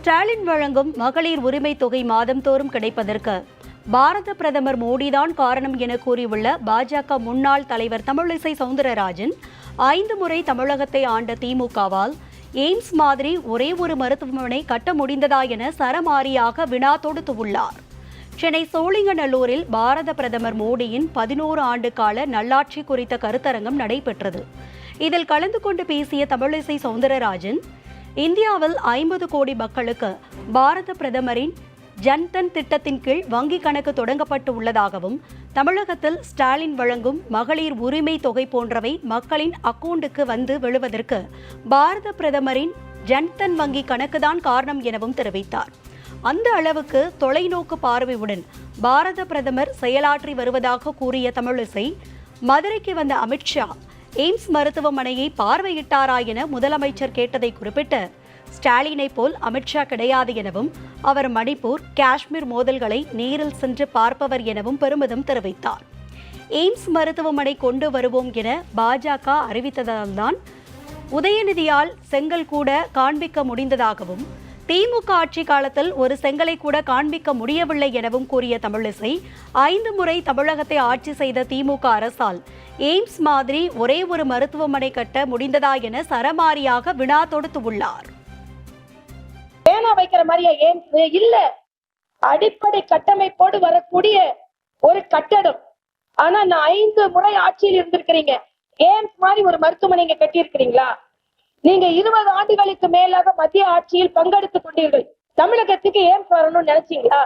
ஸ்டாலின் வழங்கும் மகளிர் உரிமை தொகை மாதந்தோறும் கிடைப்பதற்கு பாரத பிரதமர் மோடிதான் காரணம் என கூறியுள்ள பாஜக முன்னாள் தலைவர் தமிழிசை சவுந்தரராஜன் 5 முறை தமிழகத்தை ஆண்ட திமுகவால் எய்ம்ஸ் மாதிரி ஒரே ஒரு மருத்துவமனை கட்ட முடிந்ததா என சரமாரியாக வினா தொடுத்துள்ளார். சென்னை சோழிங்கநல்லூரில் பாரத பிரதமர் மோடியின் 11 ஆண்டு கால நல்லாட்சி குறித்த கருத்தரங்கம் நடைபெற்றது. இதில் கலந்து கொண்டு பேசிய தமிழிசை சவுந்தரராஜன், இந்தியாவில் 50 கோடி மக்களுக்கு பாரத பிரதமரின் ஜன்தன் திட்டத்தின் கீழ் வங்கி கணக்கு தொடங்கப்பட்டு உள்ளதாகவும், தமிழகத்தில் ஸ்டாலின் வழங்கும் மகளிர் உரிமை தொகை போன்றவை மக்களின் அக்கவுண்டுக்கு வந்து விழுவதற்கு பாரத பிரதமரின் ஜன்தன் வங்கி கணக்குதான் காரணம் எனவும் தெரிவித்தார். அந்த அளவுக்கு தொலைநோக்கு பார்வையுடன் பாரத பிரதமர் செயலாற்றி வருவதாக கூறிய தமிழிசை, மதுரைக்கு வந்த அமித்ஷா எய்ம்ஸ் மருத்துவமனையை பார்வையிட்டாரா என முதலமைச்சர் கேட்டதை குறிப்பிட்டு, ஸ்டாலினை போல் அமித்ஷா கிடையாது எனவும், அவர் மணிப்பூர், காஷ்மீர் மோதல்களை நேரில் சென்று பார்ப்பவர் எனவும் பெருமிதம் தெரிவித்தார். எய்ம்ஸ் மருத்துவமனை கொண்டு வருவோம் என பாஜக அறிவித்ததால்தான் உதயநிதியால் செங்கல் கூட காண்பிக்க முடிந்ததாகவும், திமுக ஆட்சி காலத்தில் ஒரு செங்கலை கூட காண்பிக்க முடியவில்லை எனவும் கூறிய தமிழிசை, 5 முறை தமிழகத்தை ஆட்சி செய்த திமுக அரசால் எய்ம்ஸ் மாதிரி ஒரே ஒரு மருத்துவமனை கட்ட முடிந்ததா என சரமாரியாக வினா தொடுத்துள்ளார். பேனா வைக்கிற மாதிரியா எய்ம்ஸ் இல்ல, அடிப்படை கட்டமைப்போடு வரக்கூடிய ஒரு கட்டடம். ஆனா நான் 5 முறை ஆட்சியில் இருந்திருக்கிறீங்க, எய்ம்ஸ் மாதிரி ஒரு மருத்துவமனை கட்டி இருக்கிறீங்களா? நீங்க 20 ஆண்டுகளுக்கு மேலாக மத்திய ஆட்சியில் பங்கெடுத்துக் கொண்டீர்கள். தமிழகத்துக்கு எய்ம்ஸ் வரணும்னு நினைச்சீங்களா?